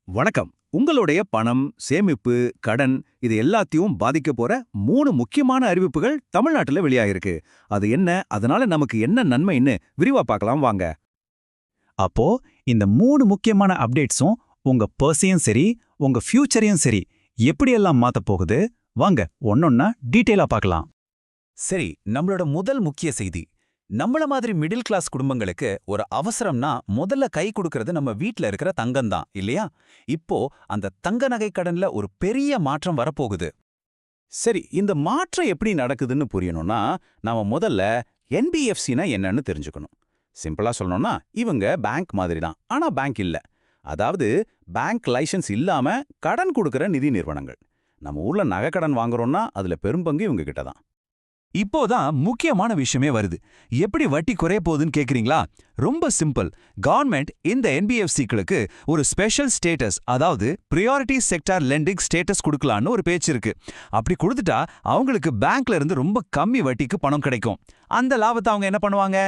வணக்கம். உங்களுடைய பணம், சேமிப்பு, கடன் இது எல்லாத்தையும் பாதிக்க போற 3 முக்கியமான அறிவிப்புகள் தமிழ்நாட்டுல வெளியாயிருக்கு. அது என்ன? அதனால நமக்கு என்ன நன்மைன்னு விரிவா பார்க்கலாம் வாங்க. அப்போ இந்த 3 முக்கியமான அப்டேட்ஸும் உங்க பர்ஸையும் சரி, உங்க ஃபியூச்சரையும் சரி எப்படியெல்லாம் மாத்தப் போகுது? வாங்க ஒன்னொன்னா டீட்டெயிலா பார்க்கலாம். சரி, நம்மளோட முதல் முக்கிய செய்தி. நம்மள மாதிரி மிடில் கிளாஸ் குடும்பங்களுக்கு ஒரு அவசரம்னா முதல்ல கை கொடுக்கறது நம்ம வீட்ல இருக்கிற தங்கம் தான், இல்லையா? இப்போ அந்த தங்க நகை கடன்ல ஒரு பெரிய மாற்றம் வரப்போகுது. சரி, இந்த மாற்றம் எப்படி நடக்குதுன்னு புரியணும்னா, நாம முதல்ல என்பிஎஃப்சினா என்னன்னு தெரிஞ்சுக்கணும். சிம்பிளா சொல்லணும்னா, இவங்க பேங்க் மாதிரி தான், ஆனா பேங்க் இல்ல. அதாவது பேங்க் லைசென்ஸ் இல்லாம கடன் கொடுக்கிற நிதி நிறுவனங்கள். நம்ம ஊர்ல நகை கடன் வாங்குறோம்னா அதுல பெரும்பங்கு இவங்க கிட்ட தான். இப்போதான் முக்கியமான விஷயமே வருது. எப்படி வட்டி குறைய போகுதுன்னு கேக்குறீங்களா? ரொம்ப சிம்பிள். கவர்மெண்ட் இந்த என்பிஎஃப்சிகளுக்கு ஒரு ஸ்பெஷல் ஸ்டேட்டஸ், அதாவது பிரியாரிட்டி செக்டார் லெண்டிங் ஸ்டேட்டஸ் கொடுக்கலான்னு ஒரு பேச்சு இருக்கு. அப்படி கொடுத்துட்டா அவங்களுக்கு பேங்க்ல இருந்து ரொம்ப கம்மி வட்டிக்கு பணம் கிடைக்கும். அந்த லாபத்தை அவங்க என்ன பண்ணுவாங்க?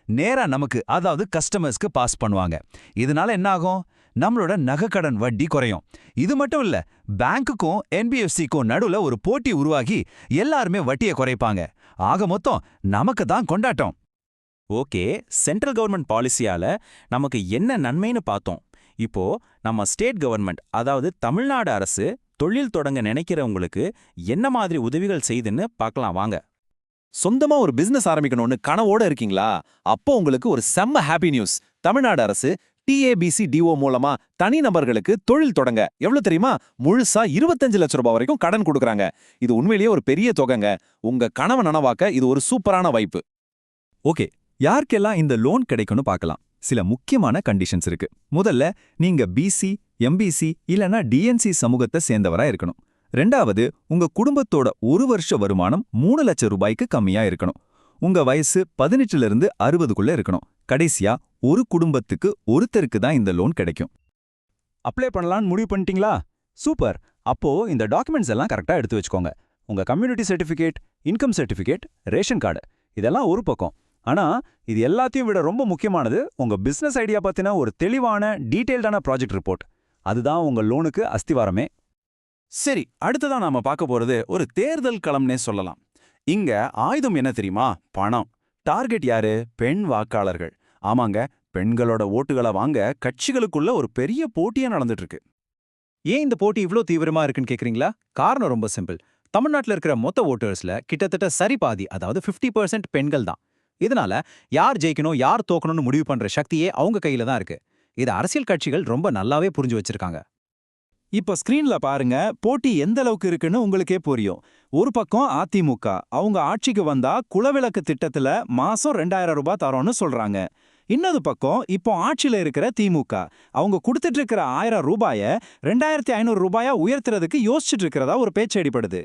நேரா நமக்கு, அதாவது கஸ்டமர்ஸ்க்கு பாஸ் பண்ணுவாங்க. இதனால என்ன ஆகும்? நம்மளோட நகைக்கடன் வட்டி குறையும். இது மட்டும் இல்ல, பேங்க்குக்கும் என்பிஎஃப்சிக்கும் நடுவுல ஒரு போட்டி உருவாகி எல்லாருமே வட்டியை குறைப்பாங்க. ஆக மொத்தம் நமக்கு தான் கொண்டாட்டம். ஓகே, சென்ட்ரல் கவர்மெண்ட் பாலிசியால நமக்கு என்ன நன்மைன்னு பார்த்தோம். இப்போ நம்ம ஸ்டேட் கவர்மெண்ட், அதாவது தமிழ்நாடு அரசு தொழில் தொடங்க நினைக்கிறவங்களுக்கு என்ன மாதிரி உதவிகள் செய்துன்னு பார்க்கலாம் வாங்க. சொந்தமா ஒரு பிசினஸ் ஆரம்பிக்கணும்னு கனவோட இருக்கீங்களா? அப்போ உங்களுக்கு ஒரு செம்ம ஹாப்பி நியூஸ். தமிழ்நாடு அரசு TABCDO மூலமா தனி நபர்களுக்கு தொழில் தொடங்க எவ்வளவு தெரியுமா? முழுசா 25 லட்சம் ரூபாய் வரைக்கும் கடன் கொடுக்கறாங்க. இது உண்மையிலேயே ஒரு பெரிய தொகைங்க. உங்க கனவை நனவாக்க இது ஒரு சூப்பரான வாய்ப்பு. ஓகே, யாருக்கெல்லாம் இந்த லோன் கிடைக்கும்னு பார்க்கலாம். சில முக்கியமான கண்டிஷன்ஸ் இருக்கு. முதல்ல, நீங்க பிசி, எம்பிசி இல்லனா டிஎன்சி சமூகத்தை சேர்ந்தவரா இருக்கணும். ரெண்டாவது, உங்க குடும்பத்தோட 1 வருஷ வருமானம் 3 லட்சம் ரூபாய்க்கு கம்மியா இருக்கணும். உங்க வயசு 18ல இருந்து 60க்குள்ள இருக்கணும். கடைசியா, ஒரு குடும்பத்துக்கு ஒருத்தருக்கு தான் இந்த லோன் கிடைக்கும். அப்ளை பண்ணலான்னு முடிவு பண்ணிட்டீங்களா? சூப்பர். அப்போ இந்த டாக்குமெண்ட்ஸ் எல்லாம் கரெக்டா எடுத்து வச்சுக்கோங்க. உங்க community certificate, income certificate, ration card இதெல்லாம் ஒரு பக்கம். ஆனா இது எல்லாத்தையும் விட ரொம்ப முக்கியமானது உங்க பிசினஸ் ஐடியா பத்தின ஒரு தெளிவான டீடைல்டான ப்ராஜெக்ட் ரிப்போர்ட். அதுதான் உங்க லோனுக்கு அஸ்திவாரமே. சரி, அடுத்ததா நாம பார்க்க போறது ஒரு தேர்தல் களம்னே சொல்லலாம். இங்க ஆயுதம் என்ன தெரியுமா? பணம். டார்கெட் யாரு? பெண் வாக்காளர்கள். ஆமாங்க, பெண்களோட ஓட்டுகளை வாங்க கட்சிகளுக்குள்ள ஒரு பெரிய போட்டியா நடந்துட்டு இருக்கு. ஏன் இந்த போட்டி இவ்ளோ தீவிரமா இருக்குன்னு கேக்குறீங்களா? காரணம் ரொம்ப சிம்பிள். தமிழ்நாட்டுல இருக்கிற மொத்த ஓட்டர்ஸ்ல கிட்டத்தட்ட சரி பாதி, அதாவது 50% பெண்கள் தான். இதனால யார் ஜெயிக்கணும், யார் தோக்கணும்னு முடிவு பண்ற சக்தியே அவங்க கையில தான் இருக்கு. இது அரசியல் கட்சிகள் ரொம்ப நல்லாவே புரிஞ்சு வச்சிருக்காங்க. இப்ப ஸ்கிரீன்ல பாருங்க, போட்டி எந்த அளவுக்கு இருக்குன்னு உங்களுக்கே புரியும். ஒரு பக்கம் அதிமுக, அவங்க ஆட்சிக்கு வந்தா குலவிளக்கு திட்டத்துல மாசம் 2000 ரூபாய் தரோன்னு சொல்றாங்க. இன்னொரு பக்கம் இப்போ ஆட்சியில இருக்கிற திமுக, அவங்க கொடுத்துட்டு இருக்கிற 1000 ரூபாய 2500 ரூபாயா உயர்த்துறதுக்கு யோசிச்சுட்டு இருக்கிறதா ஒரு பேச்சு அடிப்படுது.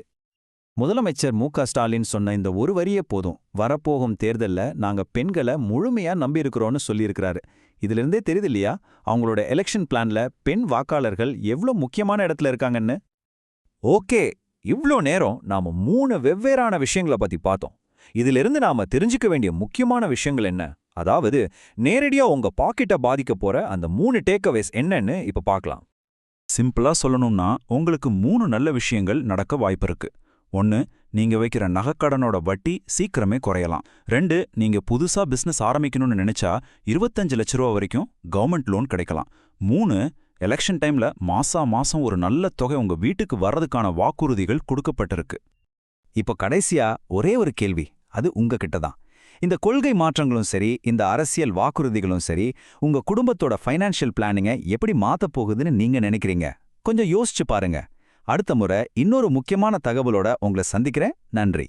முதலமைச்சர் மு.க. ஸ்டாலின் சொன்ன இந்த ஒரு வரியே போதும், வரப்போகும் தேர்தல்ல நாங்க பெண்களை முழுமையா நம்பியிருக்கிறோன்னு சொல்லியிருக்கிறாரு. இதுல இருந்தே தெரியுது இல்லையா, அவங்களோட எலெக்ஷன் பிளான்ல பெண் வாக்காளர்கள் எவ்வளோ முக்கியமான இடத்துல இருக்காங்கன்னு. ஓகே, இவ்ளோ நேரம் நாம 3 வெவ்வேறான விஷயங்களை பத்தி பார்த்தோம். இதிலிருந்து நாம தெரிஞ்சுக்க வேண்டிய முக்கியமான விஷயங்கள் என்ன? அதாவது நேரடியா உங்க பாக்கெட்டை பாதிக்க போற அந்த 3 டேக்அவேஸ் என்னன்னு இப்ப பார்க்கலாம். சிம்பிளா சொல்லணும்னா, உங்களுக்கு 3 நல்ல விஷயங்கள் நடக்க வாய்ப்பு இருக்கு. 1, நீங்க வைக்கிற நகைக்கடனோட வட்டி சீக்கிரமே குறையலாம். 2, நீங்க புதுசா பிசினஸ் ஆரம்பிக்கணும்னு நினைச்சா 25 லட்சம் ரூபா வரைக்கும் கவர்மெண்ட் லோன் கிடைக்கலாம். 3, எலெக்ஷன் டைம்ல மாசம் ஒரு நல்ல தொகை உங்க வீட்டுக்கு வர்றதுக்கான வாக்குறுதிகள் கொடுக்கப்பட்டிருக்கு. இப்போ கடைசியா ஒரே ஒரு கேள்வி, அது உங்ககிட்ட தான். இந்த கொள்கை மாற்றங்களும் சரி, இந்த அரசியல் வாக்குறுதிகளும் சரி, உங்க குடும்பத்தோட ஃபைனான்ஷியல் பிளானிங்கை எப்படி மாத்தப் போகுதுன்னு நீங்க நினைக்கிறீங்க? கொஞ்சம் யோசிச்சு பாருங்க. அடுத்த முறை இன்னொரு முக்கியமான தகவலோட உங்களை சந்திக்கிறேன். நன்றி.